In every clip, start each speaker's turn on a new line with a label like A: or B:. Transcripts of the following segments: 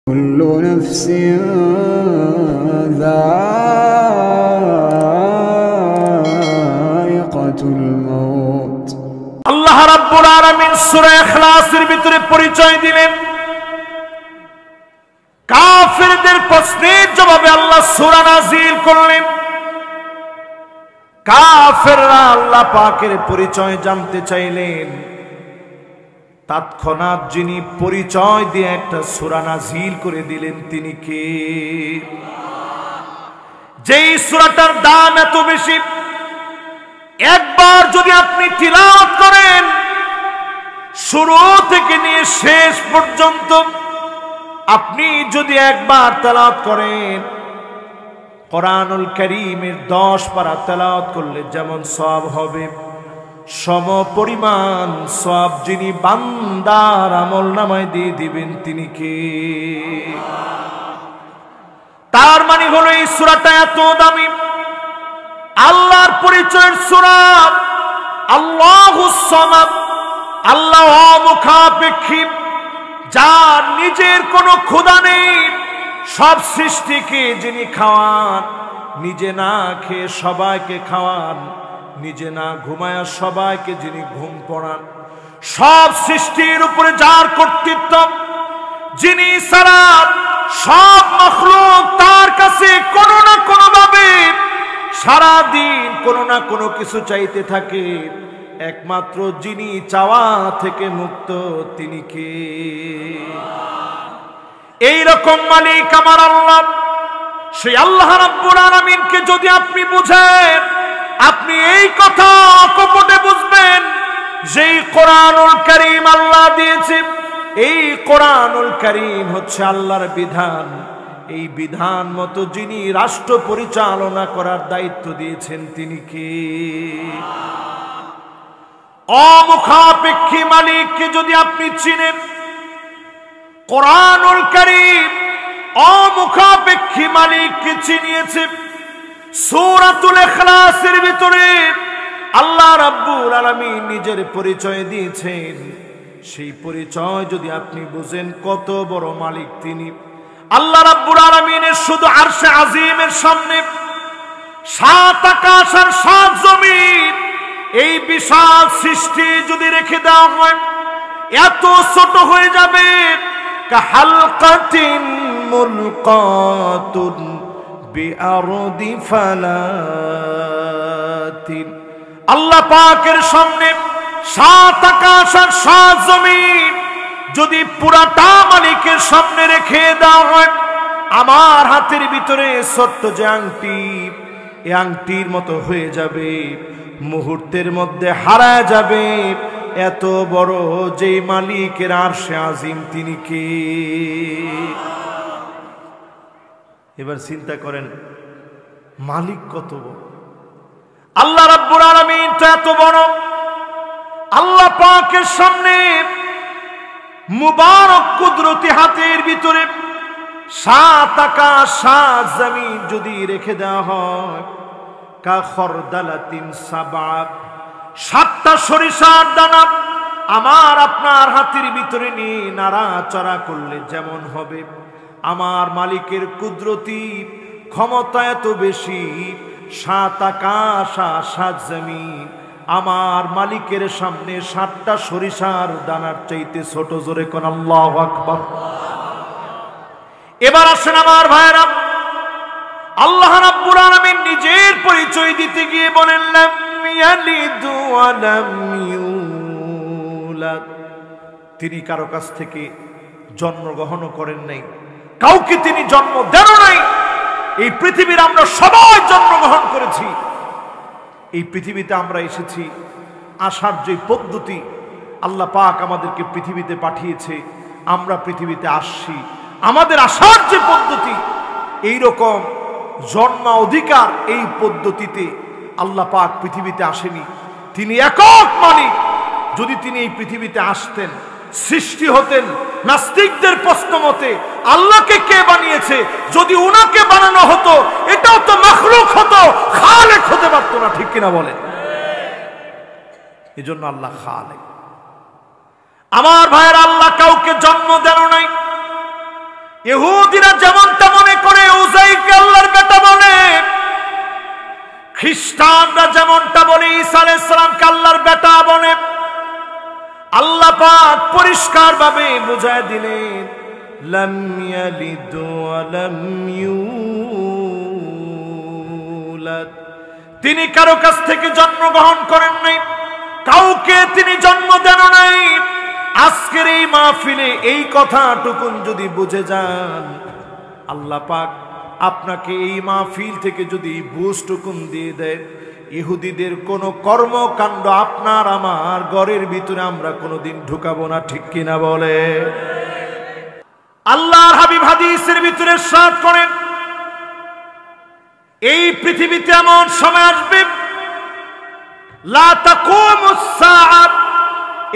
A: كل نفس ذائقة الموت।
B: আল্লাহ রাব্বুল আলামিন সূরা ইখলাসের ভিতরে পরিচয় দিলেন। কাফিরদের প্রশ্নের জবাবে আল্লাহ সূরা নাযিল করলেন। কাফিররা আল্লাহ পাকের পরিচয় জানতে চাইলেন, তৎক্ষণাৎ যিনি পরিচয় দিয়ে একটা সূরা নাযিল করে দিলেন তিনি কে? যেই সূরাটার দাম এত বেশি, একবার যদি আপনি তিলাওয়াত করেন শুরু থেকে নিয়ে শেষ পর্যন্ত, আপনি যদি একবার তেলাওয়াত করেন, কোরআনুল কারীমের 10 পারা তেলাওয়াত করলে যেমন সওয়াব হবে, সম পরিমাণ সওয়াব যিনি বান্দার আমলনামায় দিয়ে দিবেন তিনি কে? তার মানে হলো এই সূরাটা এত দামি, আল্লাহর পরিচয়ের সূরা। আল্লাহুস সামাদ, আল্লাহ অমুখাপেক্ষী, যার নিজের কোনো ক্ষুধা নেই, সব সৃষ্টিকে যিনি খাওয়ান, নিজে না খেয়ে সবাইকে খাওয়ান, নিজে না ঘুমায়া সবাইকে যিনি ঘুম পড়ান, সব সৃষ্টির উপরে যার কর্তৃত্ব, যিনি সারা সব মাখলুক তার কাছে কোনো না কোনো ভাবে সারা দিন কোনো না কোনো কিছু চাইতে থাকে, একমাত্র যিনি চাওয়া থেকে মুক্ত তিনি কে? এই রকম মালিক আমার আল্লাহ। সেই আল্লাহ রাব্বুল আলামিনকে যদি আপনি বুঝেন, আপনি এই কথা অকপটে বুঝবেন, যেই কোরআনুল কারীম আল্লাহ দিয়েছে, এই কোরআনুল কারীম হচ্ছে আল্লাহর বিধান। এই বিধান মতো যিনি রাষ্ট্র পরিচালনা করার দায়িত্ব দিয়েছেন তিনি কে? অমুখাপেক্ষী মালিককে যদি আপনি চিনেন, কোরআনুল কারীম অমুখাপেক্ষী মালিককে চিনিয়েছে। সূরাতুল ইখলাসের ভিতরে আল্লাহ রাব্বুল আলামিন নিজের পরিচয় দিয়েছেন। সেই পরিচয় যদি আপনি বুঝেন কত বড় মালিক তিনি। আল্লাহ রাব্বুল আলামিনের শুধু আরশে আজিমের সামনে 7 আকাশ আর 7 জমিন, এই বিশাল সৃষ্টি যদি রেখে দেওয়া হয়, এত ছোট হয়ে যাবে, কাহালকাতিন মুলকাতুন বিআরদি ফালাতিন। আল্লাহ পাকের সামনে 7 আকাশ আর 7 জমিন যদি পুরাটা মালিকের সামনে রেখে দেওয়া হয়, আমার হাতের ভিতরে ছোট্ট যে আংটি, এই আংটির মতো হয়ে যাবে, মুহূর্তের মধ্যে হারায় যাবে। এত বড় যে মালিকের আরশে আজিম তিনি কে? এবার চিন্তা করেন মালিক কত বড়। আল্লাহ রাব্বুল আলামিন তো এত বড়, আল্লাহ পাকের সামনে মুবারক কুদরতি হাতের ভিতরে 7 আকাশ 7 জমিন যদি রেখে দেওয়া হয়, কা খরদালাতিন সাবা, 7টা সরিষার দানা আমার আপনার হাতের ভিতরে নিয়ে নাড়াচাড়া করলে যেমন হবে, আমার মালিকের কুদরতি ক্ষমতা এত বেশি, 7 আকাশ আর 7 জমিন আমার মালিকের সামনে 7টা সরিষার দানার চাইতে ছোট। জোরে কোন আল্লাহু আকবার। এবার আসেন আমার ভাইরা, আল্লাহ রাব্বুল আলামিন নিজের পরিচয় দিতে গিয়ে বলেন, লাম ইয়ালিদ ওয়া লাম ইউলাদ। তিনি কারো কাছ থেকে জন্মগ্রহণ করেন নাই, কাউকে তিনি জন্ম দেন নাই। এই পৃথিবীর আমরা সবাই জন্মগ্রহণ করেছি। এই পৃথিবীতে আমরা এসেছি, আসার যে পদ্ধতি আল্লাহ পাক আমাদেরকে পৃথিবীতে পাঠিয়েছে, আমরা পৃথিবীতে আসছি, আমাদের আসার যে পদ্ধতি, এই রকম জন্ম অধিকার এই পদ্ধতিতে আল্লাহ পাক পৃথিবীতে আসেনি। তিনি একক মালিক। যদি তিনি এই পৃথিবীতে আসতেন, সৃষ্টি হতেন, নাস্তিকদের প্রশ্ন মতে আল্লাহকে কে বানিয়েছে, যদি উনাকে বানানো হতো, এটাও তো মাখলুক হতো, খালেক হতে পারতো না। ঠিক কিনা বলেন? এজন্য আল্লাহ খালেক। আমার ভাইয়ের, আল্লাহ কাউকে জন্ম দেন নাই, ইহুদিরা যেমনটা মনে করে উযাইরকে আল্লাহর বেটা বলে, খ্রিস্টানরা যেমনটা বলে ঈসা আলাইহিস সালামকে আল্লাহর বেটা বলে, আল্লাহ পাক পরিষ্কার ভাবে বুঝায় দিলেন লাম ইয়ালিদ ওয়া লাম ইউলাদ, তিনি কারো কাছ থেকে জন্মগ্রহণ করেন নাই, কাউকে তিনি জন্ম দেন নাই। আজকের এই মাহফিলে এই কথাটুকুন যদি বুঝে যান, আল্লাহ পাক আপনাকে এই মাহফিল থেকে যদি বুঝটুকুন দিয়ে দেয়, ইহুদিদের কোন কর্মকাণ্ড আপনার আমার ঘরের ভিতরে আমরা কোনোদিন ঢুকাবো না, ঠিক কিনা বলে? আল্লাহর হাবিব হাদিসের ভিতরে ইরশাদ করেন, এই পৃথিবীতে এমন সময় আসবে লা তাকুমুস সাআ,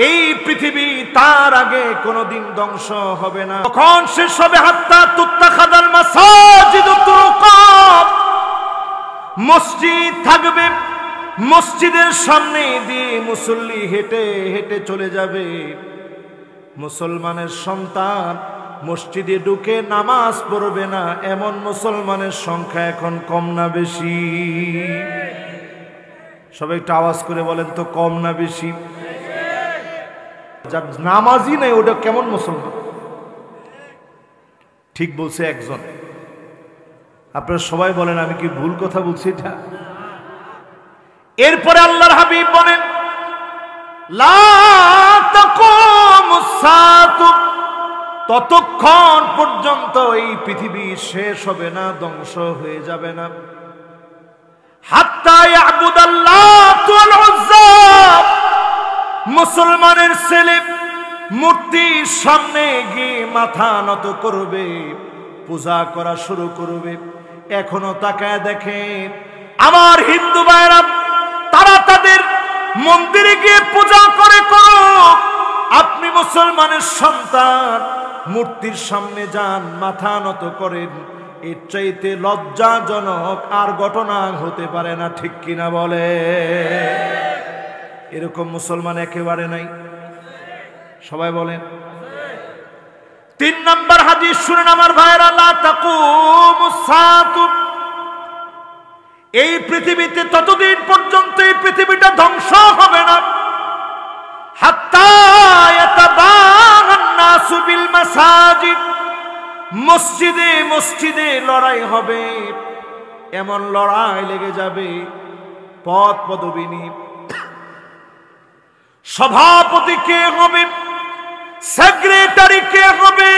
B: এই পৃথিবী তার আগে কোনোদিন ধ্বংস হবে না। তখন শেষ হবে হাত্তা তুত্তাখাদাল মাসাজিদু তুরুকা, মসজিদ থাকবে, মসজিদের সামনে দিয়ে মুসল্লি হেঁটে হেঁটে চলে যাবে। মুসলমানের সন্তান মসজিদে ঢুকে নামাজ পড়বে না, এমন মুসলমানের সংখ্যা এখন কম না বেশি? সবাই একটু আওয়াজ করে বলেন তো, কম না বেশি? যার নামাজই নেই ওটা কেমন মুসলমান? ঠিক বলছে একজন। আপনারা সবাই বলেন আমি কি ভুল কথা বলছি এটা? এরপরে আল্লাহর হাবিব বলেন লা তাকুমুস সাআতু, ততক্ষণ পর্যন্ত এই পৃথিবী শেষ হবে না, ধ্বংস হয়ে যাবে না, হাত্তা ইয়াবুদাল্লাহু ওয়াল উজ্জা, মুসলমানের ছেলে মূর্তির সামনে গিয়ে মাথা নত করবে, পূজা করা শুরু করবে। এখনো তাকায় দেখেন আমার হিন্দু ভাইরা, তারা তাদের মন্দিরে গিয়ে পূজা করে করুক, আপনি মুসলমানের সন্তান মূর্তির সামনে যান, মাথা নত করেন, এর চাইতে লজ্জাজনক আর ঘটনা হতে পারে না, ঠিক কিনা বলে? এরকম মুসলমান একেবারে নাই। সবাই বলেন। 3 নম্বর হাদিস শুনেন আমার ভাইরা, লা তাকুমুস সাআতু, এই পৃথিবীতে ততদিন পর্যন্ত এই পৃথিবীটা ধ্বংস হবে না, হাত্তা ইয়াতাবাগান নাসু বিল মাসাজিদ, মসজিদে মসজিদে লড়াই হবে, এমন লড়াই লেগে যাবে, পদ পদবী নিয়ে সভাপতি কে হবে, সেক্রেটারি কে হবে,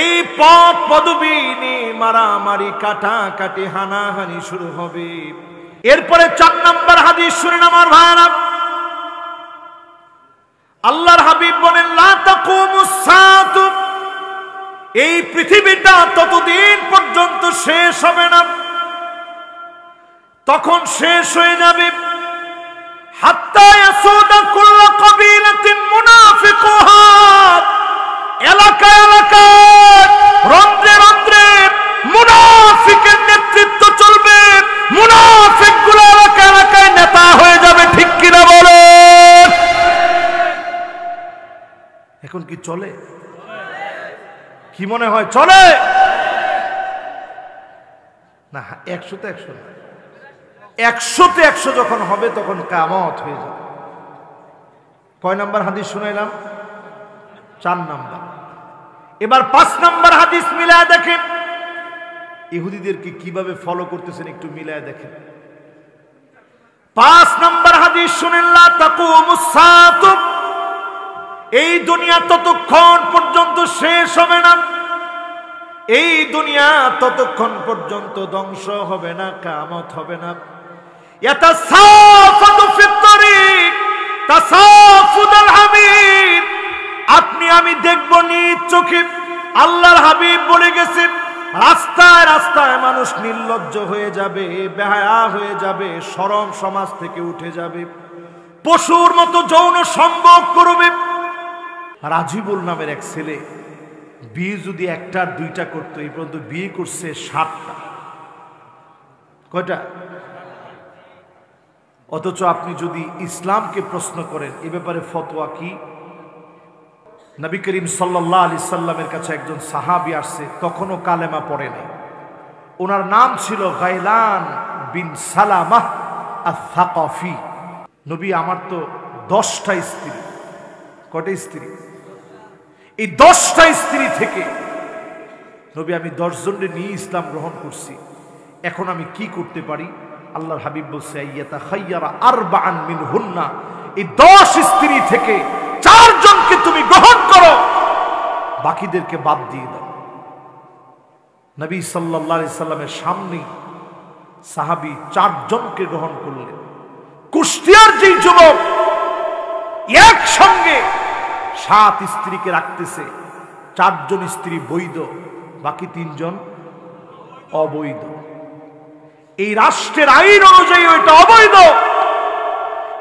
B: এই পদ পদবী নিয়ে মারামারি কাটাকাটি হানাহানি শুরু হবে। এরপরে 4 নম্বর হাদিস শুনেন আমার ভাইরা, আল্লাহর হাবিব বলেন লা তাকুমুস সাআতু, এই পৃথিবীটা ততদিন পর্যন্ত শেষ হবে না, তখন শেষ হয়ে যাবে হাত্তা ইয়াসুদা কুল্লু কাবিলাতিন মুনাফিকুহা, এলাকায় এলাকায় রন্ধ্রে রন্ধ্রে মুনাফিকের নেতৃত্ব চলবে, মুনাফিকগুলো এলাকায় এলাকায় নেতা হয়ে যাবে, ঠিক কিনা বলে? এখন কি চলে? কি মনে হয় চলে? না, 100-তে 100 না, 100-তে 100 যখন হবে তখন কিয়ামত হয়ে যাবে। কয় নাম্বার হাদিস শুনাইলাম? 4 নাম্বার। এবার 5 নাম্বার হাদিস মিলায় দেখেন, ইহুদিদেরকে কিভাবে ফলো করতেছেন একটু মিলায় দেখেন। 5 নাম্বার হাদিস শুনেন, লা তাকুমুস সাআতু, এই দুনিয়া ততক্ষণ পর্যন্ত শেষ হবে না, এই দুনিয়া ততক্ষণ পর্যন্ত ধ্বংস হবে না, কিয়ামত হবে না। ইয়াতাসাফাতু ফিত তারিক তাসাফুদাল হামির, আপনি আমি দেখব নিজ চোখে, আল্লাহর হাবিব বলে গেছে, রাস্তায় রাস্তায় মানুষ নির্লজ্জ হয়ে যাবে, বেহায়া হয়ে যাবে, শরম সমাজ থেকে উঠে যাবে, পশুর মতো যৌন সম্ভোগ করবে। রাজিবুল নামের এক ছেলে বিয়ে যদি 1টা 2টা করতো, এই পর্যন্ত বিয়ে করছে 7টা। কয়টা? অথচ আপনি যদি ইসলামকে প্রশ্ন করেন এ ব্যাপারে ফতোয়া কি, নবী করিম সাল্লাল্লাহু আলাইহি সাল্লামের কাছে একজন সাহাবী আসছে, তখনও কালেমা পড়ে নাই। ওনার নাম ছিল গাইলান বিন সালামাহ আস-সাকাফি। নবী, আমার তো 10টা স্ত্রী। কয়টা স্ত্রী? এই 10টা স্ত্রী থেকে নবী, আমি 10 জনের নিয়ে ইসলাম গ্রহণ করছি, এখন আমি কি করতে পারি? আল্লাহর হাবিব বলছে, আইয়াতা খাইয়ারা আরবাআন মিনহুন্না, এই 10 স্ত্রী থেকে 4 জনকে তুমি গ্রহণ করো, বাকিদেরকে বাদ দিয়ে দাও। নবী সাল্লাল্লাহু আলাইহি সাল্লামের সামনে সাহাবী 4 জনকে গ্রহণ করলেন। কুষ্টিয়ার যেই যুবক একসঙ্গে 7 স্ত্রীকে রাখতেছে, 4 জন স্ত্রী বৈধ, বাকি 3 জন অবৈধ। এই রাষ্ট্রের আইন অনুযায়ী ওইটা অবৈধ,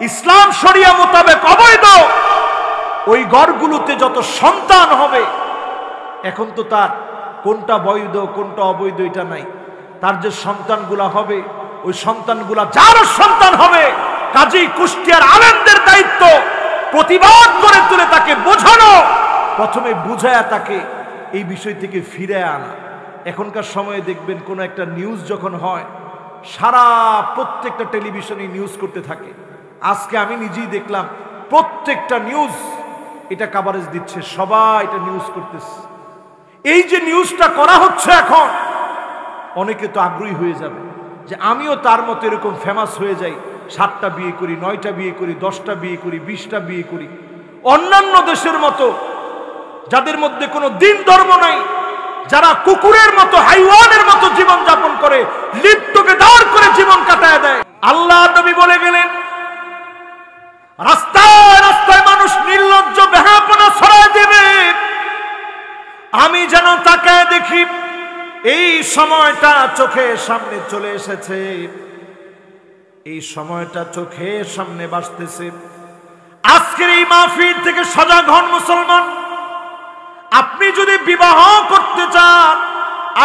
B: ইসলাম শরিয়া মোতাবেক অবৈধ। ওই ঘরগুলোতে যত সন্তান হবে, এখন তো তার কোনটা বৈধ কোনটা অবৈধ এটা নাই, তার যে সন্তানগুলা হবে ওই সন্তানগুলা যার সন্তান হবে, কাজেই কুষ্টিয়ার আলেমদের দায়িত্ব প্রতিবাদ করে তুলে তাকে বোঝানো, প্রথমে বুঝায়া তাকে এই বিষয় থেকে ফিরে আনা। এখনকার সময়ে দেখবেন কোন একটা নিউজ যখন হয়, সারা প্রত্যেকটা টেলিভিশনে নিউজ করতে থাকে। আজকে আমি নিজেই দেখলাম প্রত্যেকটা নিউজ এটা কভারেজ দিচ্ছে, সবাই এটা নিউজ করতেছে। এই যে নিউজটা করা হচ্ছে এখন, অনেকে তো আগ্রহী হয়ে যাবে যে আমিও তার মতো এরকম ফেমাস হয়ে যাই, 7টা বিয়ে করি, 9টা বিয়ে করি, 10টা বিয়ে করি, 20টা বিয়ে করি। অন্যান্য দেশের মতো যাদের মধ্যে কোনো দিন ধর্ম নাই, যারা কুকুরের মতো হাইওয়ানের মতো জীবন যাপন করে, লিপ্তকে দাঁড় করে জীবন কাটায় দেয়। আল্লাহ নবী বলে গেলেন, রাস্তায় রাস্তায় মানুষ নির্লজ্জ বেহাপনা ছড়ায় দেবে, আমি যেন তাকায় দেখি। এই সময়টা চোখের সামনে চলে এসেছে, এই সময়টা চোখের সামনে ভাসতেছে। আজকের এই মাহফিল থেকে সজাগ হন মুসলমান। আপনি যদি বিবাহ করতে চান,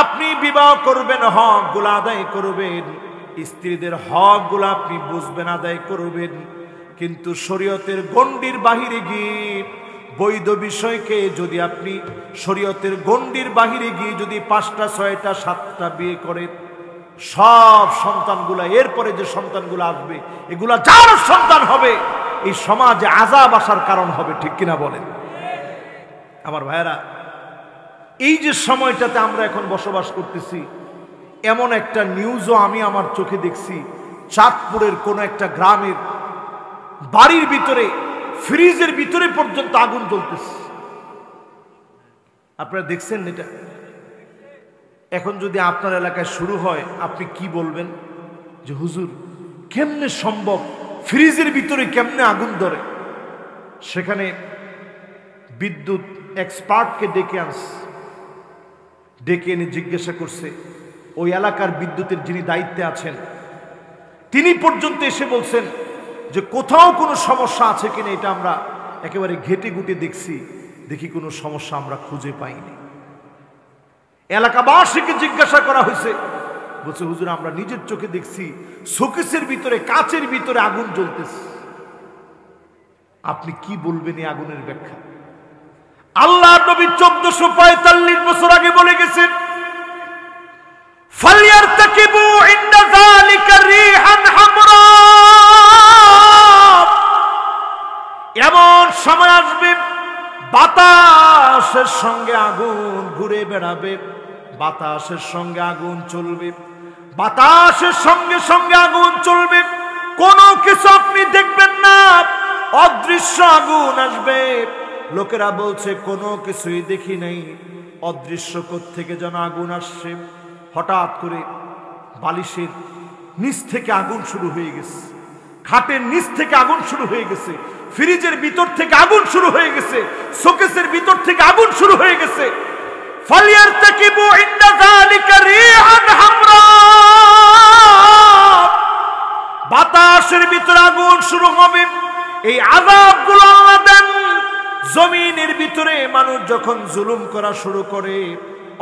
B: আপনি বিবাহ করবেন, হক গুলো আদায় করবেন, স্ত্রীদের হক গুলো আপনি বুঝবেন, আদায় করবেন। কিন্তু শরীয়তের গণ্ডির বাহিরে গিয়ে বৈধ বিষয়কে যদি আপনি শরীয়তের গণ্ডির বাহিরে গিয়ে যদি 5টা 6টা 7টা বিয়ে করেন, সব সন্তানগুলা, এরপরে যে সন্তানগুলো আসবে, এগুলা যার সন্তান হবে, এই সমাজে আযাব আসার কারণ হবে। ঠিক কিনা বলেন আমার ভাইয়েরা? এই যে সময়টাতে আমরা এখন বসবাস করতেছি, এমন একটা নিউজও আমি আমার চোখে দেখছি। চাঁদপুরের কোন একটা গ্রামের বাড়ির ভিতরে, ফ্রিজের ভিতরে পর্যন্ত আগুন জ্বলতেছে। আপনারা দেখছেন এটা? এখন যদি আপনার এলাকায় শুরু হয়, আপনি কি বলবেন যে হুজুর কেমনে সম্ভব, ফ্রিজের ভিতরে কেমনে আগুন ধরে? সেখানে বিদ্যুৎ এক্সপার্টকে ডেকে এনে জিজ্ঞাসা করছে, ওই এলাকার বিদ্যুতের যিনি দায়িত্বে আছেন তিনি পর্যন্ত এসে বলছেন যে কোথাও কোনো সমস্যা আছে কিনা, এটা আমরা একেবারে ঘেটে ঘুটে দেখি কোনো সমস্যা আমরা খুঁজে পাইনি। এলাকাবাসীকে জিজ্ঞাসা করা হয়েছে, বলছে হুজুর আমরা নিজের চোখে দেখছি, শোকেসের ভিতরে, কাচের ভিতরে আগুন জ্বলতেছে। আপনি কি বলবেন এই আগুনের ব্যাখ্যা? আল্লাহ নবী 1445 বছর আগে বলে গেছেন, ফালইয়ারতাকিবু ইনদা যালিকা রিহান হামরা, এমন সময় আসবে বাতাসের সঙ্গে আগুন ঘুরে বেড়াবে, বাতাসের সঙ্গে আগুন চলবে, বাতাসের সঙ্গে সঙ্গে আগুন চলবে, কোনো কিছু আপনি দেখবেন না, অদৃশ্য আগুন আসবে। লোকেরা বলছে কোনো কিছুই দেখি নাই, অদৃশ্য কোত্থেকে যেন আগুন আসছে। হঠাৎ করে বালিশের নিচ থেকে আগুন শুরু হয়ে গেছে, খাটের নিচ থেকে আগুন শুরু হয়ে গেছে, ফ্রিজের ভিতর থেকে আগুন শুরু হয়ে গেছে, শোকেসের ভিতর থেকে আগুন শুরু হয়ে গেছে। ফালইয়ারতাকিবু ইনদা যালিকা রিহান হামরা, বাতাসের ভিতরে আগুন শুরু হবে। এই আযাবগুলো আল্লাহ দেন জমিনের ভিতরে। মানুষ যখন জুলুম করা শুরু করে,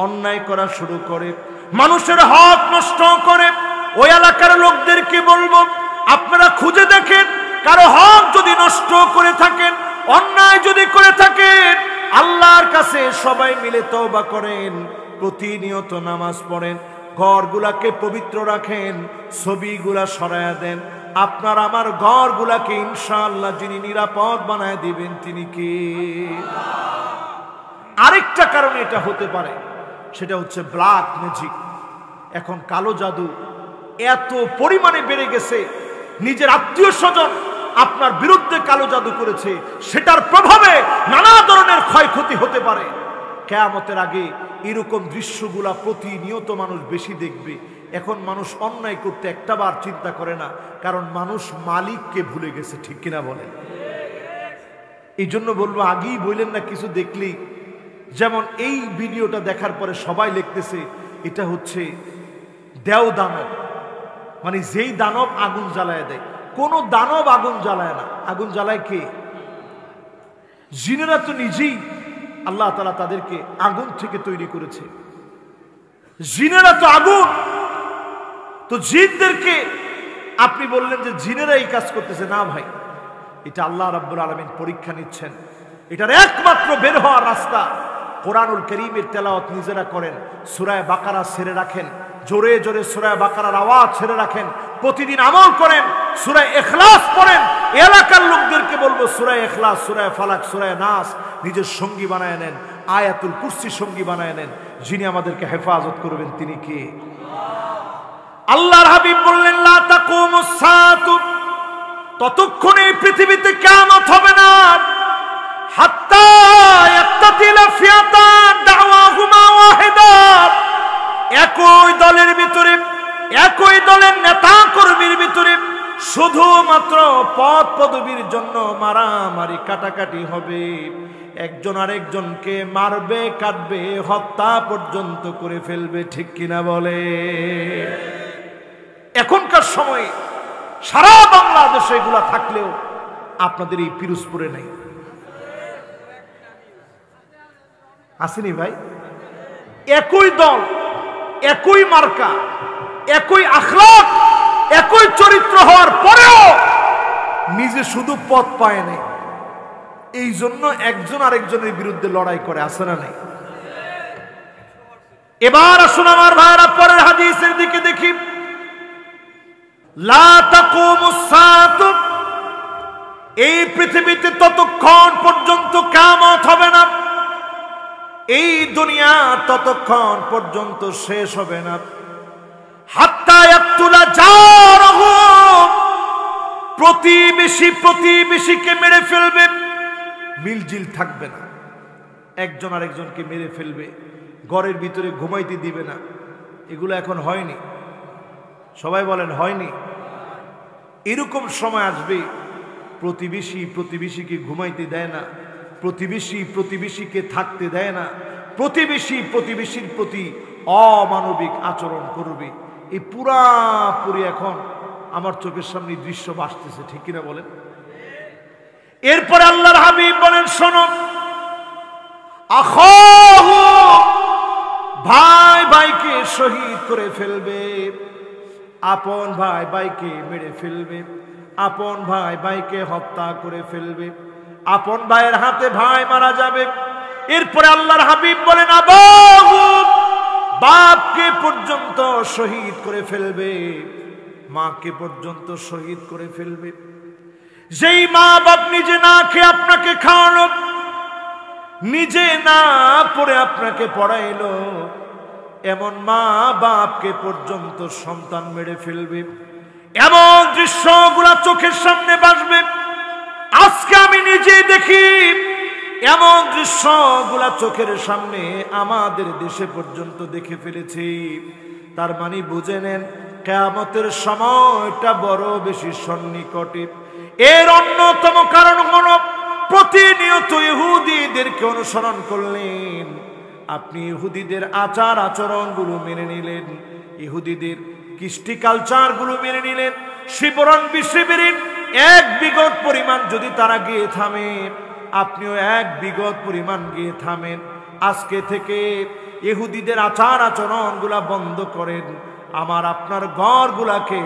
B: অন্যায় করা শুরু করে, মানুষের হক নষ্ট করে, ওই এলাকার লোকদেরকে বলবো আপনারা খুঁজে দেখেন, কারো হক যদি নষ্ট করে থাকেন, অন্যায় যদি করে থাকেন, আল্লাহর কাছে সবাই মিলে তওবা করেন, প্রতিনিয়ত নামাজ পড়েন, ঘরগুলাকে পবিত্র রাখেন, ছবিগুলা সরায়া দেন। আপনার আমার ঘরগুলাকে ইনশাআল্লাহ যিনি নিরাপদ বানায় দিবেন তিনি কে? আরেকটা কারণে এটা হতে পারে, সেটা হচ্ছে ব্ল্যাক ম্যাজিক। এখন কালো জাদু এত পরিমাণে বেড়ে গেছে, নিজের আত্মীয় স্বজন আপনার বিরুদ্ধে কালো জাদু করেছে, সেটার প্রভাবে নানা ধরনের ক্ষয়ক্ষতি হতে পারে। কিয়ামতের আগে এরকম দৃশ্যগুলা প্রতিনিয়ত মানুষ বেশি দেখবে। এখন মানুষ অন্যায় করতে একটাবার চিন্তা করে না, কারণ মানুষ মালিককে ভুলে গেছে। ঠিক কিনা বলেন? এই জন্য বলবো, আগেই বললেন না কিছু দেখলেই, যেমন এই ভিডিওটা দেখার পরে সবাই লিখতেছে এটা হচ্ছে দেও দানব, মানে যেই দানব আগুন জ্বালায় দেয়। কোন দানব আগুন জ্বালায় না। আগুন জ্বালায় কে? জিনেরা তো নিজেই আল্লাহ তাআলা তাদেরকে আগুন থেকে তৈরি করেছে। জিনেরা তো আগুন। তো জিনদেরকে আপনি বললেন যে জিনেরা এই কাজ করতেছে, না ভাই, এটা আল্লাহ রাব্বুল আলামিন পরীক্ষা নিচ্ছেন। এটার একমাত্র বের হওয়ার রাস্তা কোরআনুল কারীমের তেলাওয়াত নিজেরা করেন, সূরা বাকারা ছেড়ে রাখেন, জোরে জোরে সূরা বাকারার আওয়াজ ছেড়ে রাখেন, প্রতিদিন আমল করেন, সূরা ইখলাস পড়েন। এলাকার লোকদেরকে বলবো সূরা ইখলাস, সূরা ফালাক, সূরা নাস নিজের সঙ্গী বানায় নেন, আয়াতুল কুরসি সঙ্গী বানায় নেন। যিনি আমাদেরকে হেফাজত করবেন তিনি কে? আল্লাহর হাবিব বললেন, লা তাকুমুস সাআতু, ততক্ষণ এই পৃথিবীতে কিয়ামত হবে না, হাত্তা ইয়াক্তাতিলা ফিয়াতান দাওয়াহুমা ওয়াহিদা, একই দলের ভিতরে, একই দলের নেতা কর্মীর ভিতরে শুধুমাত্র পদ পদবীর জন্য মারামারি কাটাকাটি হবে। একজন আরেকজনকে মারবে, কাটবে, হত্যা পর্যন্ত করে ফেলবে। ঠিক কিনা বলে? এখনকার সময়ে সারা বাংলাদেশে এগুলা থাকলেও আপনাদের এই পিরোজপুরে নেই। আসেনি ভাই? একই দল, একই মার্কা, একই আখলাক, একই চরিত্র হওয়ার পরেও নিজে শুধু পদ পায় নাই, এই জন্য একজন আরেকজনের বিরুদ্ধে লড়াই করে। আছে না নাই? এবার আসুন আমার ভাইরা পরের হাদিসের দিকে দেখি। লা তাকুমুস সাআতু, এই পৃথিবীতে ততক্ষণ পর্যন্ত কিয়ামত হবে না, এই দুনিয়া ততক্ষণ পর্যন্ত শেষ হবে না, হাত্তা ইয়াকতুলা জারহু, প্রতিবেশী প্রতিবেশীকে মেরে ফেলবে, মিলজিল থাকবে না, একজন আরেকজনকে মেরে ফেলবে, ঘরের ভিতরে ঘুমাইতে দিবে না। এগুলো এখন হয়নি? সবাই বলেন হয়নি? এরকম সময় আসবে প্রতিবেশী প্রতিবেশীকে ঘুমাইতে দেয় না, প্রতিবেশী প্রতিবেশীকে থাকতে দেয় না, প্রতিবেশী প্রতিবেশীর প্রতি অমানবিক আচরণ করবে। এই পুরাপুরি এখন আমার চোখের সামনে দৃশ্য ভাসতেছে। ঠিক কিনা বলেন? এরপরে আল্লাহর হাবিব বলেন, শোনো, আখাহু, ভাই ভাইকে শহীদ করে ফেলবে, আপন ভাই ভাইকে মেরে ফেলবে, আপন ভাই ভাইকে হত্যা করে ফেলবে, আপন ভাইয়ের হাতে ভাই মারা যাবে। এরপরে আল্লাহর হাবিব বলেন, আবাহু, বাপকে পর্যন্ত শহীদ করে ফেলবে, মাকে পর্যন্ত শহীদ করে ফেলবে। যেই মা বাপ নিজে না খেয়ে আপনাকে খাওয়ানো, নিজে না পড়ে আপনাকে পড়াইলো, এমন মা বাপকে পর্যন্ত সন্তান মেরে ফেলবে। এমন দৃশ্যগুলা চোখের সামনে ভাসবে। আজকে আমি নিজে দেখি এমন দৃশ্যগুলা চোখের সামনে আমাদের দেশে পর্যন্ত দেখে ফেলেছি। তার মানে বুঝে নেন, কিয়ামতের সময়টা বড় বেশি সন্নিকটে। এর অন্যতম কারণ হলো প্রতিনিয়ত ইহুদিদেরকে অনুসরণ করলেন। আপনি ইহুদিদের আচার আচরণগুলো মেনে নিলেন, ইহুদিদের কৃষ্টি কালচারগুলো মেনে নিলেন। শিবরণ বিশ্ববিরিন এক বিগত পরিমাণ যদি তারা গিয়ে থামে, আপনিও এক বিগত পরিমাণ গিয়ে থামেন। আজকে থেকে ইহুদিদের আচার আচরণগুলা বন্ধ করেন। আমার আপনার ঘরগুলাকে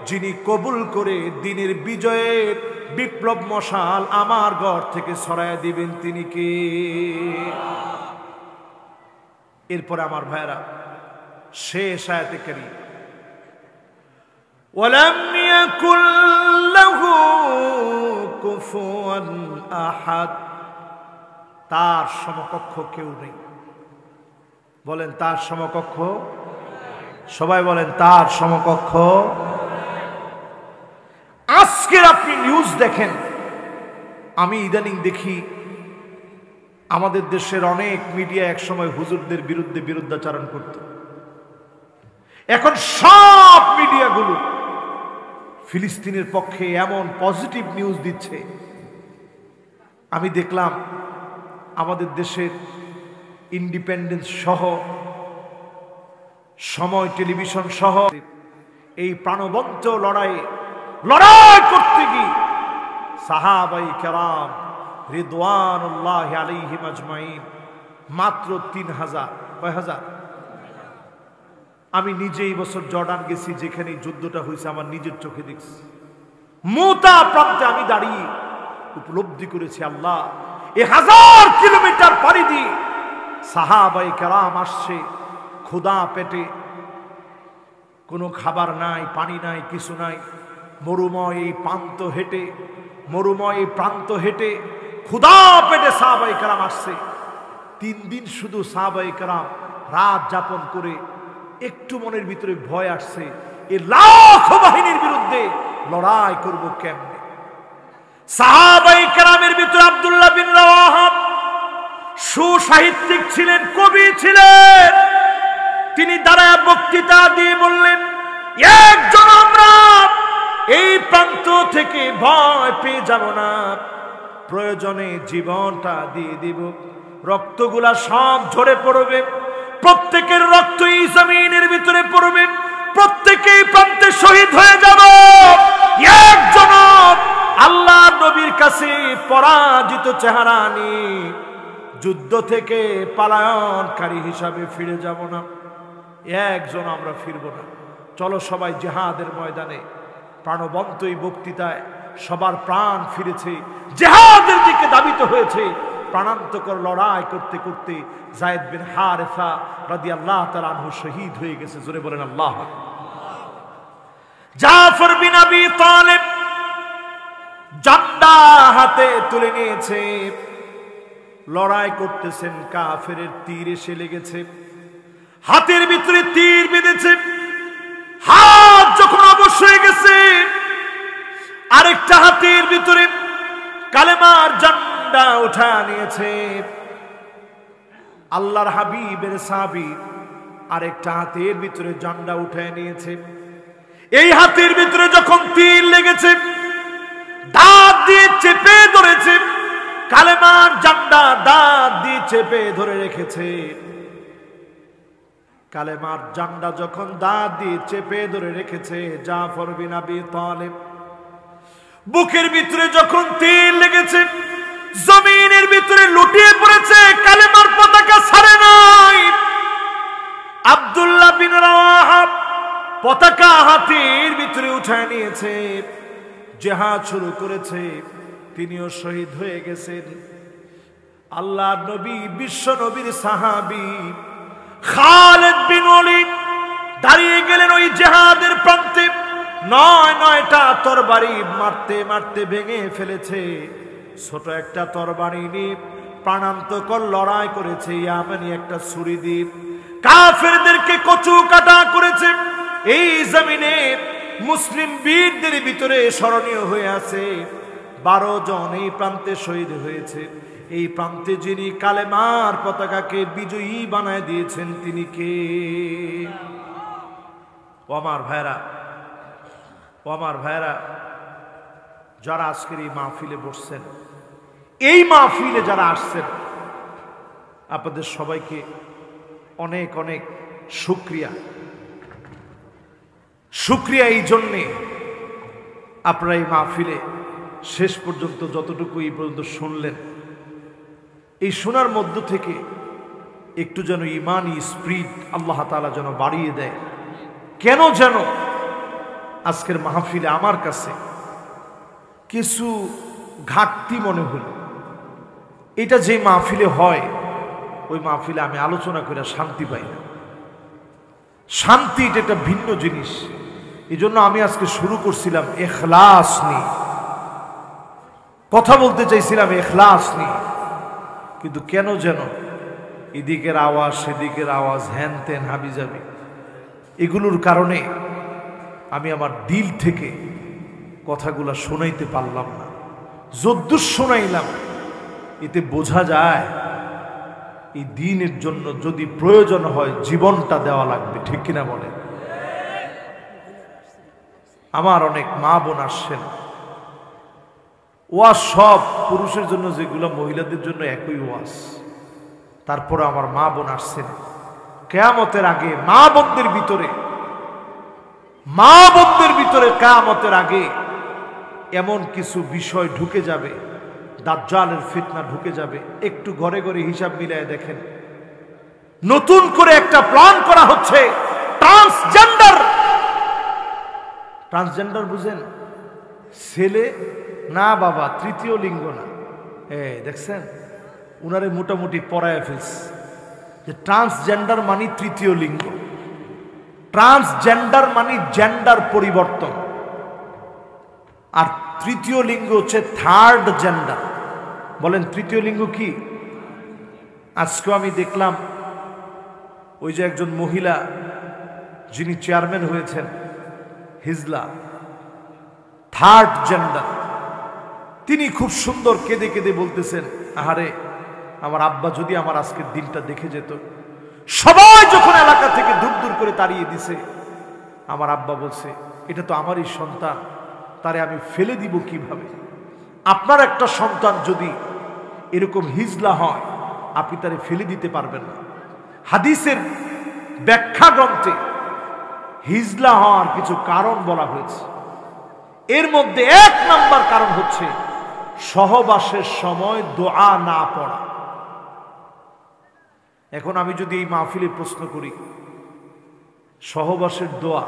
B: যিনি কবুল করে দিনের বিজয়ের বিপ্লব মশাল আমার ঘর থেকে ছড়ায় দিবেন তিনি কে? এরপরে আমার ভাইরা শেষ আয়াতে কারীম, ওয়ালাম ইয়াকুল লাহু কুফুয়ান আহাদ, তার সমকক্ষ কেউ নেই। বলেন তার সমকক্ষ, সবাই বলেন তার সমকক্ষ। আজকের আপনি নিউজ দেখেন, আমি ইদানিং দেখি আমাদের দেশের অনেক মিডিয়া একসময় হুজুরদের বিরুদ্ধে বিরুদ্ধাচারণ করত, এখন সব মিডিয়াগুলো ফিলিস্তিনের পক্ষে এমন পজিটিভ নিউজ দিচ্ছে। আমি দেখলাম আমাদের দেশের ইন্ডিপেন্ডেন্স সহ, সময় টেলিভিশন সহ এই প্রাণবন্ত লড়াই করতে গিয়ে সাহাবাই কেরাম রিদওয়ানুল্লাহি আলাইহিম আজমাইন মাত্র 3000, কয় হাজার? আমি নিজে এই বছর জর্ডান গেছি, যেখানে যুদ্ধটা হয়েছে আমার নিজের চোখে দেখছি। মুতা প্রান্তে আমি দাঁড়িয়ে উপলব্ধি করেছি, আল্লাহ, 1000 কিলোমিটার পাড়ি দিয়ে সাহাবাই কেরাম আসছে ক্ষুধা পেটে, কোনো খাবার নাই, পানি নাই, কিছু নাই, মরুময় এই প্রান্ত হেঁটে ক্ষুধা পেটে সাহাবাই কেরাম আসছে। 3 দিন শুধু সাহাবাই কেরাম রাত যাপন করে একটু মনের ভিতরে ভয় আসছে, এই লাখো বাহিনীর বিরুদ্ধে লড়াই করব কেমনে? সাহাবাই কেরামের ভিতরে আব্দুল্লাহ বিন রাওয়াহা সুসাহিত্যিক ছিলেন, কবি ছিলেন। তিনি দাঁড়ায় বক্তৃতা দিয়ে বললেন, একজন আমরা এই প্রান্ত থেকে ভয় পেয়ে যাব না, প্রয়োজনে জীবনটা দিয়ে দিব, রক্তগুলা সব ঝরে পড়বে, প্রত্যেকের রক্ত এই জমিনের ভিতরে পড়বে, প্রত্যেকেই প্রান্তে শহীদ হয়ে যাব, একজন আল্লাহ নবীর কাছে পরাজিত চেহারা নিয়ে যুদ্ধ থেকে পালায়নকারী হিসাবে ফিরে যাব না, একজন আমরা ফিরব না। চলো সবাই জিহাদের ময়দানে। প্রাণবন্ত এই বক্তৃতায় সবার প্রাণ ফিরেছে, জিহাদের দিকে ধাবিত হয়েছে। প্রাণান্তকর লড়াই করতে করতে যায়েদ বিন হারেসা রাদিয়াল্লাহু তাআলা আনহু শহীদ হয়ে গেছে। জোরে বলেন আল্লাহ। জাফর বিন আবি তালেব জান্ডা হাতে তুলে নিয়েছে, লড়াই করতেছেন, কাফেরের তীর এসে লেগেছে, হাতের ভিতরে তীর বেঁধেছে, হাত যখন অবশ হয়ে গেছে, আরেকটা হাতের ভিতরে কালেমার ঝান্ডা উঠা নিয়েছে। আল্লাহর হাবিবের সাহাবী আরেকটা হাতের ভিতরে ঝান্ডা উঠায় নিয়েছে। এই হাতের ভিতরে যখন তীর লেগেছে, দাঁত দিয়ে চেপে ধরেছে, কালেমার ঝান্ডা দাঁত দিয়ে চেপে ধরে রেখেছে। কালেমার ঝান্ডা যখন দাঁত দিয়ে চেপে ধরে রেখেছে, জাফর বিন আবি তালেব বুকের ভিতরে যখন তীর লেগেছে, জমিনের ভিতরে লুটিয়ে পড়েছে, কালেমার পতাকা ছাড়ে নাই। আব্দুল্লাহ বিন রাওয়াহা পতাকা হাতের ভিতরে উঠায় নিয়েছে, জিহাদ শুরু করেছে, তিনিও শহীদ হয়ে গেছেন। আল্লাহর নবী, বিশ্ব নবীর সাহাবী খালিদ বিন ওয়ালিদ দাঁড়িয়ে গেলেন ওই জিহাদের প্রান্তে। 9টা তরবারি মারতে মারতে ভেঙে ফেলেছে। ছোট একটা তরবারি নিয়ে প্রাণান্তকর লড়াই করেছে, ইয়ামানি একটা ছুরি দিয়ে কাফেরদেরকে কচু কাটা করেছে। এই জমিনে মুসলিম বীরদের ভিতরে স্মরণীয় হয়ে আছে 12 জন এই প্রান্তে শহীদ হয়েছে। এই প্রান্তে যিনি কালেমার পতাকাকে বিজয়ী বানায় দিয়েছেন তিনি কে? ও আমার ভাইরা, যারা আজকের এই মাহফিলে বসছেন, এই মাহফিলে যারা আসছেন, আপনাদের সবাইকে অনেক অনেক শুকরিয়া এই জন্যে আপনারা এই মাহফিলে শেষ পর্যন্ত যতটুকু এই পর্যন্ত শুনলেন, এই শোনার মধ্য থেকে একটু যেন ইমানি স্পিরিট আল্লাহ তাআলা যেন বাড়িয়ে দেয়। কেন যেন আজকের মাহফিলে আমার কাছে কিছু ঘাটতি মনে হল। এটা যে মাহফিলে হয়, ওই মাহফিলে আমি আলোচনা করে শান্তি পাই না। শান্তি এটা একটা ভিন্ন জিনিস। এই জন্য আমি আজকে শুরু করছিলাম ইখলাস নিয়ে, কথা বলতে চাইছিলাম ইখলাস নিয়ে, কিন্তু কেন যেন এদিকের আওয়াজ সেদিকের আওয়াজ, হ্যান তেন হাবিজাবি, এগুলোর কারণে আমি আমার দিল থেকে কথাগুলা শোনাইতে পারলাম না। যদ্দূর শোনাইলাম, এতে বোঝা যায় এই দ্বীনের জন্য যদি প্রয়োজন হয় জীবনটা দেওয়া লাগবে, ঠিক কিনা বলে? আমার অনেক মা বোন আসছেন, ওয়াজ সব পুরুষের জন্য যেগুলো মহিলাদের জন্য একই ওয়াজ, তারপরে আমার মা বোন আসছেন। কিয়ামতের আগে মা বোনদের ভিতরে কিয়ামতের আগে এমন কিছু বিষয় ঢুকে যাবে, দাজ্জালের ফিতনা ঢুকে যাবে। একটু ঘরে ঘরে হিসাব মিলায় দেখেন, নতুন করে একটা প্ল্যান করা হচ্ছে ট্রান্সজেন্ডার বুঝেন? ছেলে না বাবা, তৃতীয় লিঙ্গ না। দেখছেন উনারে মোটামুটি পড়ায় ফেলছে যে ট্রান্সজেন্ডার মানে তৃতীয় লিঙ্গ। ট্রান্সজেন্ডার মানে জেন্ডার পরিবর্তন, আর তৃতীয় লিঙ্গ হচ্ছে থার্ড জেন্ডার। বলেন তৃতীয় লিঙ্গ কি? আজকেও আমি দেখলাম ওই যে একজন মহিলা যিনি চেয়ারম্যান হয়েছেন হিজলা, থার্ড জেন্ডার, তিনি খুব সুন্দর কেঁদে কেঁদে বলতেছেন, আহারে আমার আব্বা যদি আমার আজকের দিনটা দেখে যেত। সবাই যখন এলাকা থেকে দূর দূর করে তাড়িয়ে দিছে, আমার আব্বা বলছে এটা তো আমারই সন্তান, তারে আমি ফেলে দিব কিভাবে? আপনার একটা সন্তান যদি এরকম হিজলা হয়, আপনি তারে ফেলে দিতে পারবেন না। হাদিসের ব্যাখ্যা গ্রন্থে হিজলা হওয়ার কিছু কারণ বলা হয়েছে। এর মধ্যে 1 নাম্বার কারণ হচ্ছে সহবাসের সময় দোয়া না পড়া। এখন আমি যদি এই মাহফিলে প্রশ্ন করি, সহবাসের দোয়া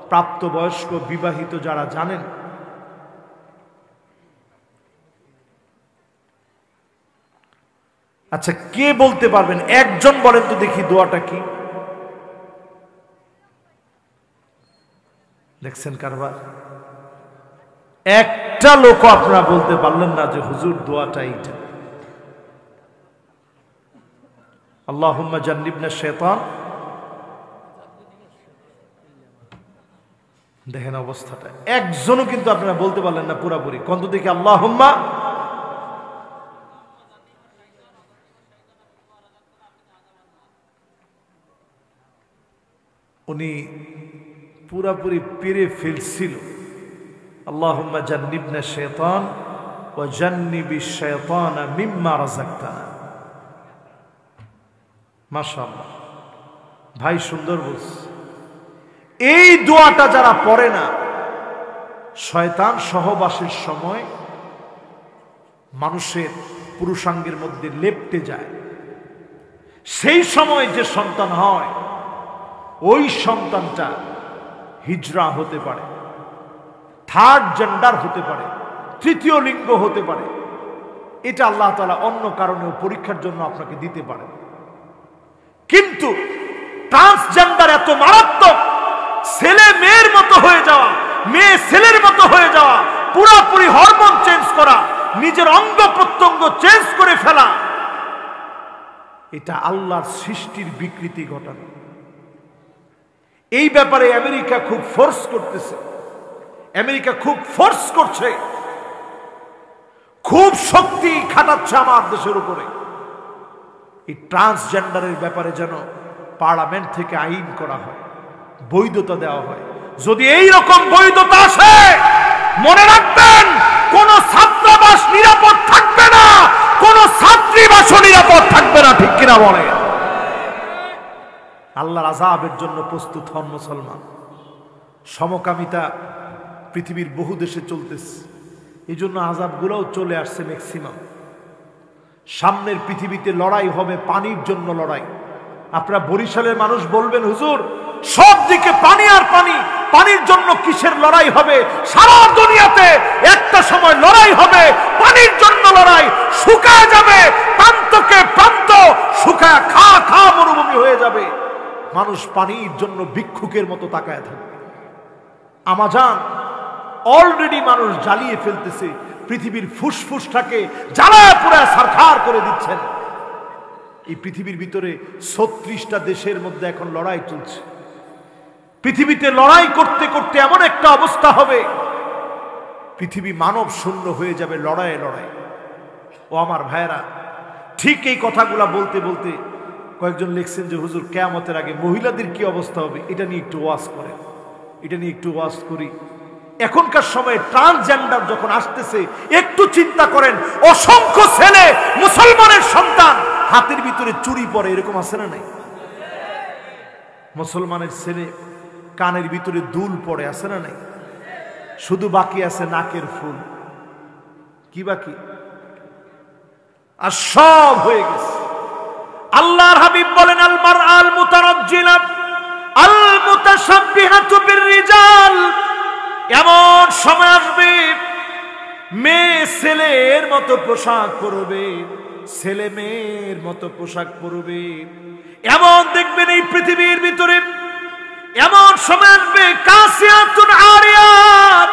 B: প্রাপ্তবয়স্ক বিবাহিত যারা জানেন, আচ্ছা কে বলতে পারবেন? একজন বলেন তো দেখি দোয়াটা কি। দেখছেন কারবার? একটা লোক আপনারা বলতে পারলেন না যে হুজুর দোয়াটা এইটা। আল্লাহুম্মা জান্নিবনা শাইতান। দেখেন অবস্থাটা, একজনও কিন্তু আপনারা বলতে পারলেন না পুরাপুরি। কন্ত দেখি আল্লাহুম্মা। উনি পুরাপুরি পেরে ফেলছিল, আল্লাহুম্মা জান্নিবনা শাইতান ওয়া জান্নিবিশ শাইতানা মিম্মা রাযাকতানা। মাশাআল্লাহ ভাই, সুন্দর বলছে। এই দোয়াটা যারা পড়ে না, শয়তান সহবাসের সময় মানুষের পুরুষাঙ্গের মধ্যে লেপ্টে যায়। সেই সময় যে সন্তান হয়, ওই সন্তানটা হিজড়া হতে পারে, থার্ড জেন্ডার হতে পারে, তৃতীয় লিঙ্গ হতে পারে। এটা আল্লাহ তাআলা অন্য কারণেও পরীক্ষার জন্য আপনাকে দিতে পারে। কিন্তু ট্রান্সজেন্ডার এত মারাত্মক, ছেলে মেয়ের মতো হয়ে যাওয়া, মেয়ে ছেলের মতো হয়ে যাওয়া, পুরোপুরি হরমোন চেঞ্জ করা, নিজের অঙ্গ প্রত্যঙ্গ চেঞ্জ করে ফেলা, এটা আল্লাহর সৃষ্টির বিকৃতি ঘটানো। এই ব্যাপারে আমেরিকা খুব ফোর্স করতেছে, আমেরিকা খুব ফোর্স করছে, খুব শক্তি খাটাচ্ছে আমার দেশের উপরে। এই ট্রান্সজেন্ডারের ব্যাপারে যেন পার্লামেন্ট থেকে আইন করা হয়, বৈধতা দেওয়া হয়। যদি এই রকম বৈধতা আসে, মনে রাখবেন কোন ছাত্রাবাস নিরাপদ থাকবে না, কোন ছাত্রীবাসও নিরাপদ থাকবে না, ঠিক কিনা বলে? আল্লাহর আযাবের জন্য প্রস্তুত হন মুসলমান। সমকামিতা পৃথিবীর বহু দেশে চলতেছে, এই জন্য আযাবগুলোও চলে আসছে ম্যাক্সিমাম। সামনের পৃথিবীতে লড়াই হবে, পানির জন্য লড়াই। আপনারা বরিশালের মানুষ বলবেন হুজুর সব দিকে পানি আর পানি। পানির জন্য কিসের লড়াই হবে? সারা দুনিয়াতে একটা সময় লড়াই হবে, পানির জন্য লড়াই। শুকায় যাবে, প্রান্তকে প্রান্ত শুকায় খা খা মরুভূমি হয়ে যাবে। মানুষ পানির জন্য ভিক্ষুকের মতো তাকায় থাকবে। আমাজান অলরেডি মানুষ জ্বালিয়ে ফেলতেছে, পৃথিবীর ফুসফুসটাকে জ্বালায় পুরায় সারখার করে দিচ্ছেন। এই পৃথিবীর ভিতরে 36টা দেশের মধ্যে এখন লড়াই চলছে। পৃথিবীতে লড়াই করতে করতে এমন একটা অবস্থা হবে, পৃথিবী মানব শূন্য হয়ে যাবে লড়াইয়ে লড়াই। ও আমার ভাইয়েরা, ঠিক এই কথাগুলা বলতে বলতে কয়েকজন লিখছেন যে হুজুর কিয়ামতের আগে মহিলাদের কি অবস্থা হবে, এটা নিয়ে একটু ওয়াজ করেন, এটা নিয়ে একটু ওয়াজ করি। এখনকার সময়ে ট্রান্সজেন্ডার যখন আসতেছে, একটু চিন্তা করেন, অসংখ্য ছেলে মুসলমানের সন্তান হাতের ভিতরে চুড়ি পরে, এরকম আছে না নাই? মুসলমানের ছেলে কানের ভিতরে দুল পড়ে, আছে না নাই? শুধু বাকি আছে নাকের ফুল। কি বাকি? আর সব হয়ে গেছে। আল্লাহর হাবিব বলেন, আল মারআল মুতারাজ্জিলা আল মুতাশাব্বিহাতু বিররিজাল। এমন সময় আসবে মেয়ে ছেলের মতো পোশাক পরবে, ছেলে মেয়ের মতো পোশাক পরবে। এমন দেখবেন এই পৃথিবীর ভিতরে এমন সময় আসবে কাসিয়াতুন আরিয়াত,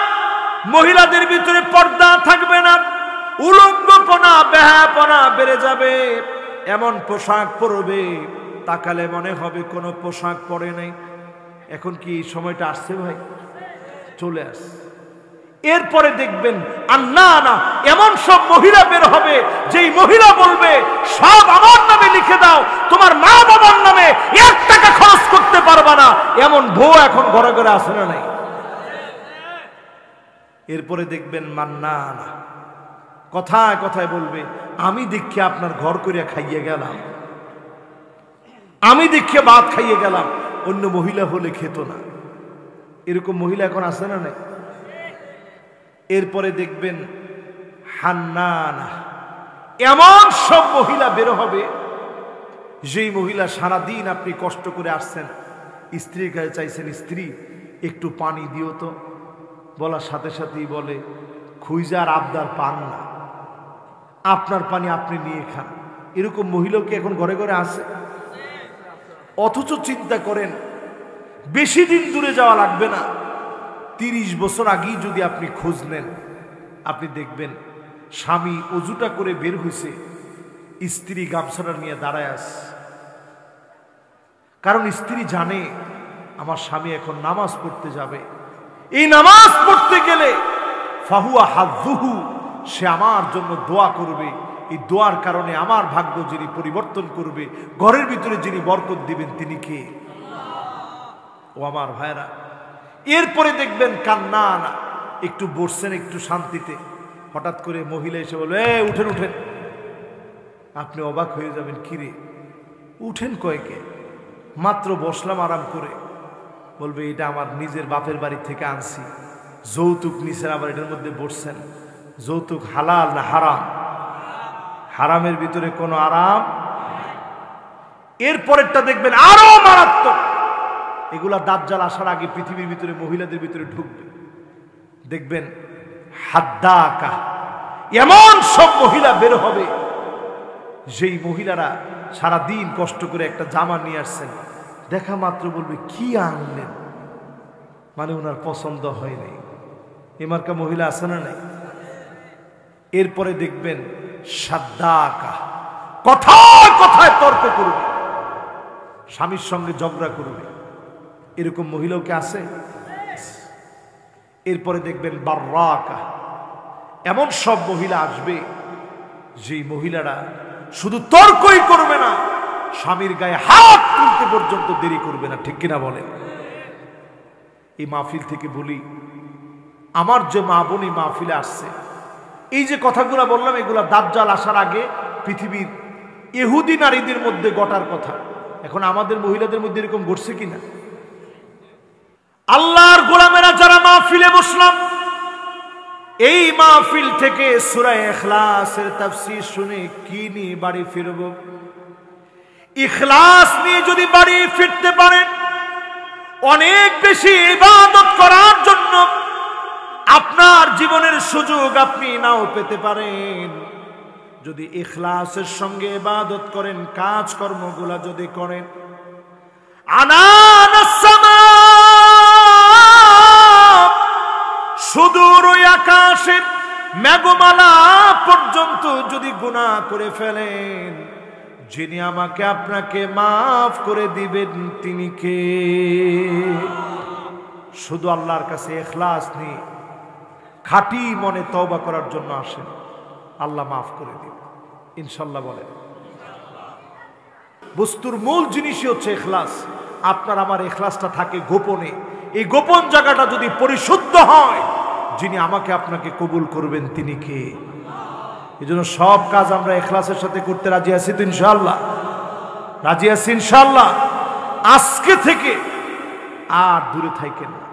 B: মহিলাদের ভিতরে পর্দা থাকবে না, উলঙ্গপনা বেহাপনা বেড়ে যাবে। এমন পোশাক পরবে তাকালে মনে হবে কোনো পোশাক পরে নাই। এখন কি সময়টা আসছে ভাই? চলে আস। এরপরে দেখবেন আন্নানা, এমন সব মহিলা বের হবে যেই মহিলা বলবে সব আমার নামে লিখে দাও, তোমার মা বাবার নামে 1 টাকা খরচ করতে পারবা না। এমন বউ এখন ঘরে ঘরে আসে না নাই? এরপরে দেখবেন মান্নানা, কথায় কথায় বলবে আমি দেখে আপনার ঘর করিয়া খাইয়ে গেলাম, আমি দেখে ভাত খাইয়ে গেলাম, অন্য মহিলা হলে খেত না। এরকম মহিলা এখন আসে না নাই? এরপরে দেখবেন হান্নানা, এমন সব মহিলা বের হবে যেই মহিলা সারাদিন আপনি কষ্ট করে আসছেন, স্ত্রীর কাছে চাইছেন স্ত্রী একটু পানি দিও তো, বলার সাথে সাথেই বলে খুইজার আবদার পান না, আপনার পানি আপনি নিয়ে খান। এরকম মহিলাও কি এখন ঘরে ঘরে আসে? অথচ চিন্তা করেন, বেশি দিন দূরে যাওয়া লাগবে না, 30 বছর আগেই যদি আপনি খোঁজ নেন, আপনি দেখবেন স্বামী অজুটা করে বের হয়েছে, স্ত্রী গামছাটা নিয়ে দাঁড়ায় আছে। কারণ স্ত্রী জানে আমার স্বামী এখন নামাজ পড়তে যাবে, এই নামাজ পড়তে গেলে ফাহুয়া হাযুহু, সে আমার জন্য দোয়া করবে, এই দোয়ার কারণে আমার ভাগ্য যিনি পরিবর্তন করবে, ঘরের ভিতরে যিনি বরকত দিবেন তিনি কে? ও আমার ভাইরা, এরপরে দেখবেন কান্নানা, একটু বসছেন একটু শান্তিতে, হঠাৎ করে মহিলা এসে বলবে উঠেন উঠেন। আপনি অবাক হয়ে যাবেন, কিরে উঠেন কয়েকে? মাত্র বসলাম আরাম করে। বলবে এটা আমার নিজের বাপের বাড়ি থেকে আনছি, যৌতুক নিছেন, আবার এটার মধ্যে বসছেন। যৌতুক হালাল না হারাম? হারামের ভিতরে কোনো আরাম। এরপরেরটা দেখবেন আরো মারাত্মক, এগুলা দাজ্জাল আসার আগে পৃথিবীর ভিতরে মহিলাদের ভিতরে ঢুকবে। দেখবেন হাদ্দাকা, এমন সব মহিলা বের হবে যেই মহিলারা সারা দিন কষ্ট করে একটা জামা নিয়ে আসছেন, দেখা মাত্র বলবে কি আনলেন, মানে ওনার পছন্দ হয়নি। এমার্কা মহিলা আছে না নাই? এরপরে দেখবেন সাদ্দাকা, কথায় কথায় তর্ক করবে, স্বামীর সঙ্গে ঝগড়া করবে। এরকম মহিলাও কি আছে? এরপরে দেখবেন বাররাকা, এমন সব মহিলা আসবে যেই মহিলারা শুধু তর্কই করবে না, স্বামীর গায়ে হাত তুলতে পর্যন্ত দেরি করবে না। ঠিক কিনা বলেন? এই মাহফিল থেকে বলি, আমার যে মা বোন এই মাহফিলে আসছে, এই যে কথাগুলো বললাম, এগুলা দাজ্জাল আসার আগে পৃথিবীর ইহুদি নারীদের মধ্যে ঘটার কথা। এখন আমাদের মহিলাদের মধ্যে এরকম ঘটছে কিনা? আল্লাহর গোলামেরা যারা মাহফিলে বসলাম, এই মাহফিল থেকে সূরা ইখলাসের তাফসীর শুনে কি নিয়ে বাড়ি ফিরব? ইখলাস নিয়ে যদি বাড়ি ফিরতে পারেন, অনেক বেশি ইবাদত করার জন্য আপনার জীবনের সুযোগ আপনি নাও পেতে পারেন। যদি ইখলাসের সঙ্গে ইবাদত করেন, কাজকর্মগুলা যদি করেন, আনানাস সামা, সুদূর ওই আকাশের মেঘমালা পর্যন্ত যদি গুনাহ করে ফেলেন, যিনি আমাকে আপনাকে মাফ করে দিবেন তিনি কে? শুধু আল্লাহর কাছে ইখলাস নিয়ে খাঁটি মনে তওবা করার জন্য আসেন, আল্লাহ মাফ করে দিবেন ইনশাআল্লাহ। বলেন, বস্তুর মূল জিনিসই হচ্ছে ইখলাস। আপনার আমার ইখলাসটা থাকে গোপনে। এই গোপন জায়গাটা যদি পরিশুদ্ধ হয়, যিনি আমাকে আপনাকে কবুল করবেন তিনি কে? এই জন্য সব কাজ আমরা ইখলাসের সাথে করতে রাজি আছি তো ইনশাআল্লাহ? রাজি আছি ইনশাআল্লাহ। আজকে থেকে আর দূরে থাকেন না।